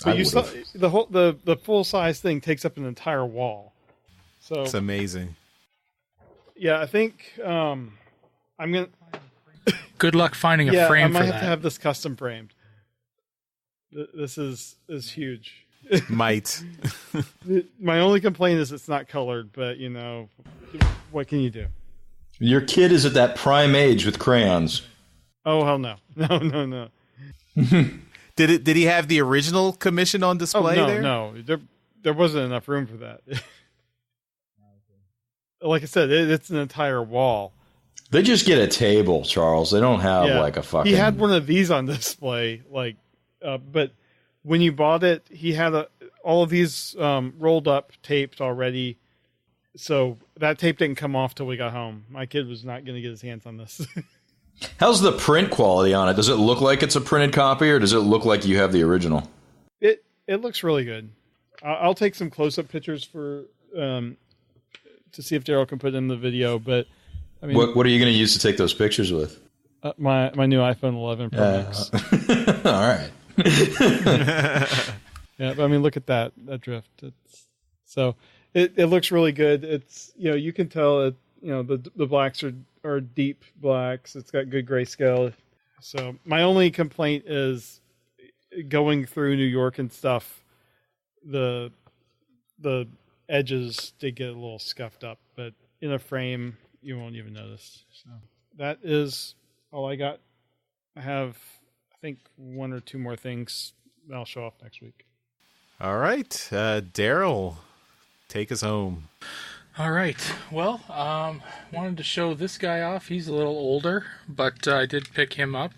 But you saw the full size thing takes up an entire wall. So it's amazing. Yeah, I think I'm going to... Good luck finding a frame for that. I might have to have this custom framed. This is huge. Might. My only complaint is it's not colored, but what can you do? Your kid is at that prime age with crayons. Oh hell no. No. Did he have the original commission on display there? No. There wasn't enough room for that. Like I said, it's an entire wall. They just get a table, Charles. They don't have like a fucking... He had one of these on display, but when you bought it, he had all of these rolled up, taped already. So that tape didn't come off till we got home. My kid was not going to get his hands on this. How's the print quality on it? Does it look like it's a printed copy, or does it look like you have the original? It looks really good. I'll take some close-up pictures for to see if Daryl can put in the video, but I mean, what are you going to use to take those pictures with? My new iPhone 11 Pro Max. All right. Yeah, but I mean, look at that drift. It looks really good. It's you can tell it. The blacks are deep blacks. It's got good grayscale. So my only complaint is going through New York and stuff. The edges did get a little scuffed up, but in a frame you won't even notice. So that is all I got. I have, I think, one or two more things that I'll show off next week. All right, Daryl, take us home. All right. Well, wanted to show this guy off. He's a little older, but I did pick him up.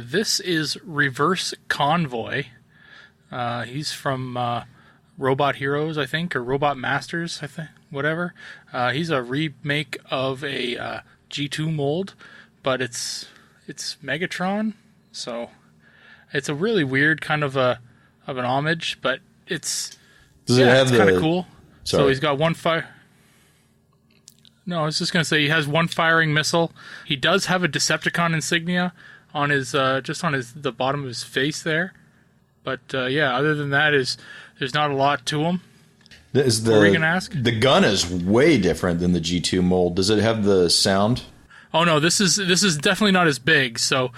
This is Reverse Convoy. He's from Robot Heroes, I think, or Robot Masters, I think, whatever. He's a remake of a G2 mold, but it's Megatron, so it's a really weird kind of an homage, but it's kind of cool. Sorry. So he's got one fire. No, I was just gonna say he has one firing missile. He does have a Decepticon insignia on his the bottom of his face there, but other than that, there's not a lot to him. What were you gonna ask? The gun is way different than the G2 mold. Does it have the sound? Oh no, this is definitely not as big. So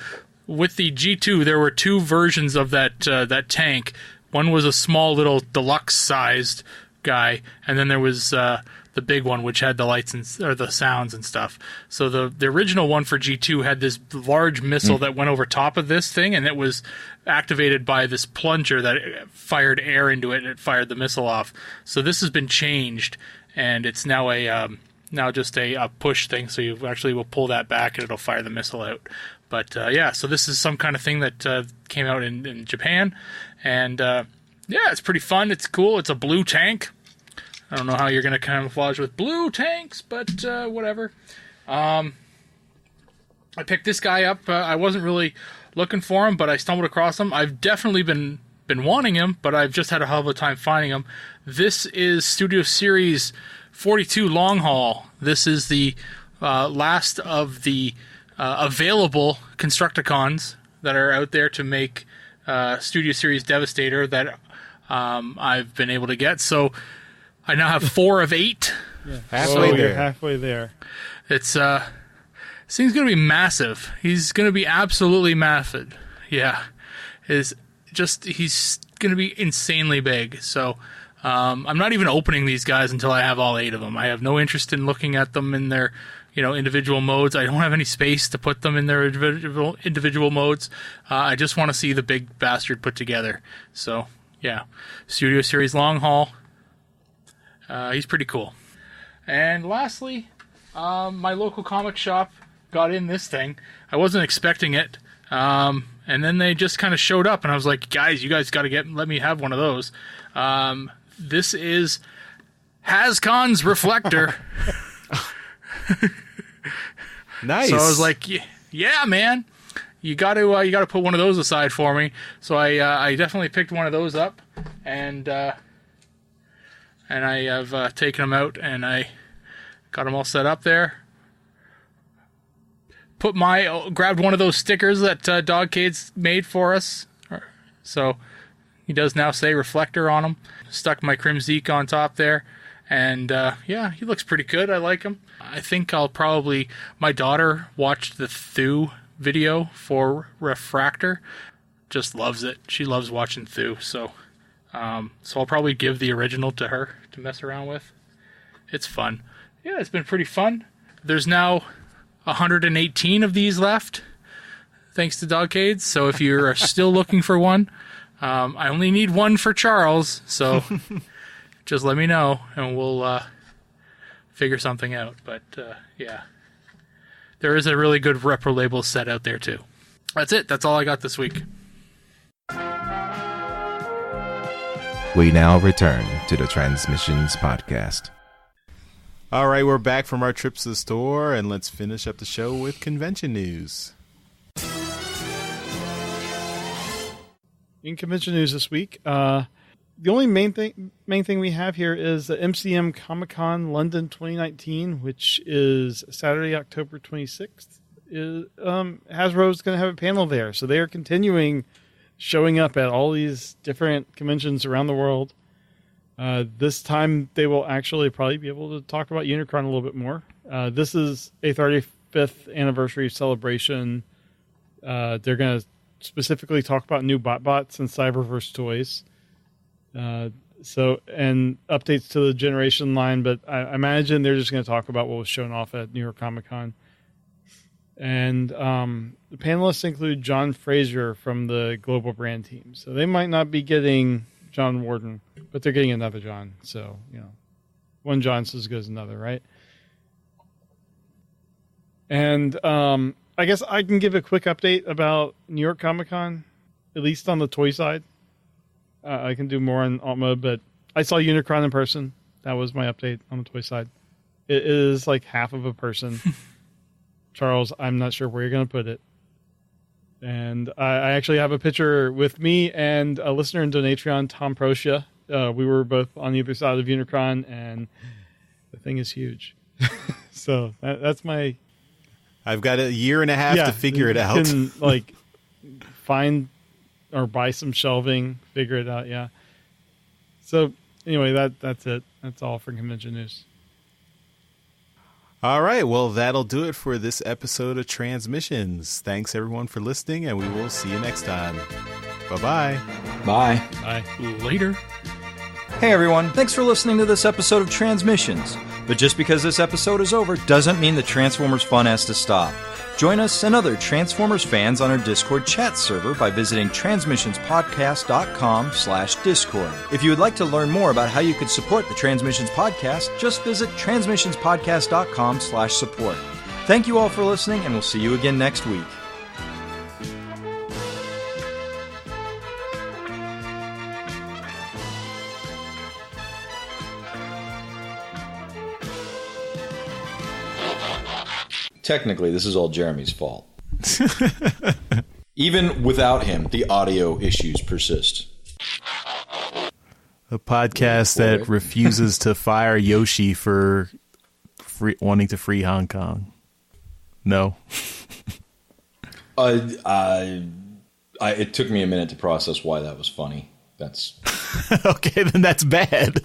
with the G2, there were two versions of that tank. One was a small little deluxe sized guy, and then there was the big one, which had the lights or the sounds and stuff. So the original one for G2 had this large missile that went over top of this thing, and it was activated by this plunger that fired air into it, and it fired the missile off. So this has been changed, and it's now just a push thing. So you actually will pull that back, and it'll fire the missile out. But so this is some kind of thing that came out in Japan, and it's pretty fun. It's cool. It's a blue tank. I don't know how you're going to camouflage with blue tanks, but whatever. I picked this guy up. I wasn't really looking for him, but I stumbled across him. I've definitely been wanting him, but I've just had a hell of a time finding him. This is Studio Series 42 Long Haul. This is the last of the available Constructicons that are out there to make Studio Series Devastator that I've been able to get. So I now have 4 of 8. Yeah. Halfway there. It's this thing's gonna be massive. He's gonna be absolutely massive. Yeah, he's gonna be insanely big. So I'm not even opening these guys until I have all 8 of them. I have no interest in looking at them in their, individual modes. I don't have any space to put them in their individual modes. I just want to see the big bastard put together. So, yeah. Studio Series Long Haul. He's pretty cool. And lastly, my local comic shop got in this thing. I wasn't expecting it. And then they just kind of showed up, and I was like, guys, you guys got to let me have one of those. This is HasCon's Reflector. Nice. So I was like, yeah, man, you got to put one of those aside for me. So I definitely picked one of those up, and I have taken them out, and I got them all set up there. Grabbed one of those stickers that Dogcade's made for us. So he does now say Reflector on him. Stuck my Crimzeek on top there. And yeah, he looks pretty good. I like him. I think my daughter watched the Thu video for Refractor. Just loves it. She loves watching Thu. So I'll probably give the original to her to mess around with. It's fun. Yeah, it's been pretty fun. There's now 118 of these left, thanks to Dogcades. So if you're still looking for one, I only need one for Charles, so just let me know, and we'll figure something out. But yeah, there is a really good Repro Label set out there, too. That's it. That's all I got this week. We now return to the Transmissions Podcast. All right, we're back from our trips to the store, and let's finish up the show with convention news. In convention news this week, the only main thing we have here is the Mcm Comic-Con London 2019, which is Saturday, October 26th. Hasbro's going to have a panel there, so they are continuing showing up at all these different conventions around the world. This time they will actually probably be able to talk about Unicron a little bit more. This is a 35th anniversary celebration. They're going to specifically talk about new BotBots and Cyberverse toys. And updates to the Generation line, but I imagine they're just going to talk about what was shown off at New York Comic Con. And the panelists include John Fraser from the Global Brand team. So they might not be getting John Warden, but they're getting another John. So, one John's as good as another, right? And I guess I can give a quick update about New York Comic Con, at least on the toy side. I can do more on alt mode, but I saw Unicron in person. That was my update on the toy side. It is like half of a person. Charles, I'm not sure where you're going to put it. And I actually have a picture with me and a listener in Donatreon, Tom Procia. We were both on the other side of Unicron, and the thing is huge. So that's my... I've got a year and a half to figure it out. You can, find or buy some shelving, figure it out, yeah. So, anyway, that's it. That's all for convention news. All right, well, that'll do it for this episode of Transmissions. Thanks, everyone, for listening, and we will see you next time. Bye-bye. Bye. Bye. Later. Hey everyone, thanks for listening to this episode of Transmissions. But just because this episode is over doesn't mean the Transformers fun has to stop. Join us and other Transformers fans on our Discord chat server by visiting transmissionspodcast.com/Discord. If you would like to learn more about how you could support the Transmissions Podcast, just visit transmissionspodcast.com/support. Thank you all for listening, and we'll see you again next week. Technically, this is all Jeremy's fault. Even without him, the audio issues persist. A podcast that refuses to fire Yoshi for wanting to free Hong Kong. No. It took me a minute to process why that was funny. That's okay, then that's bad.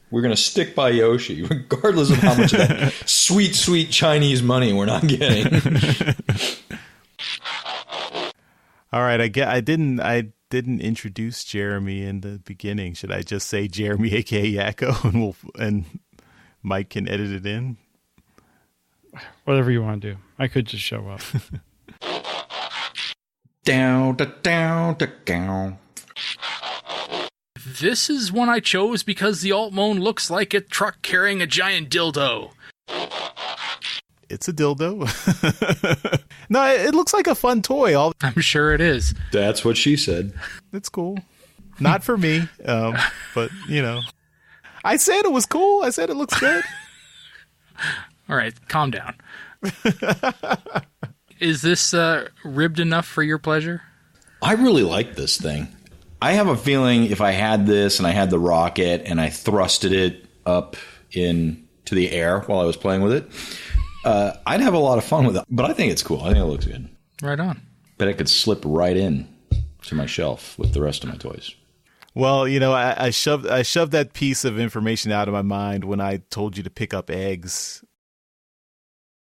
We're going to stick by Yoshi, regardless of how much of that sweet, sweet Chinese money we're not getting. All right, I didn't introduce Jeremy in the beginning. Should I just say Jeremy, aka Yakko, and Mike can edit it in? Whatever you want to do. I could just show up. Down, down, down. This is one I chose because the Altmoan looks like a truck carrying a giant dildo. It's a dildo. No, it looks like a fun toy. I'm sure it is. That's what she said. It's cool. Not for me, but, you know. I said it was cool. I said it looks good. All right, calm down. Is this ribbed enough for your pleasure? I really like this thing. I have a feeling if I had this and I had the rocket and I thrusted it up into the air while I was playing with it, I'd have a lot of fun with it. But I think it's cool. I think it looks good. Right on. Bet it could slip right in to my shelf with the rest of my toys. Well, you know, I shoved that piece of information out of my mind when I told you to pick up eggs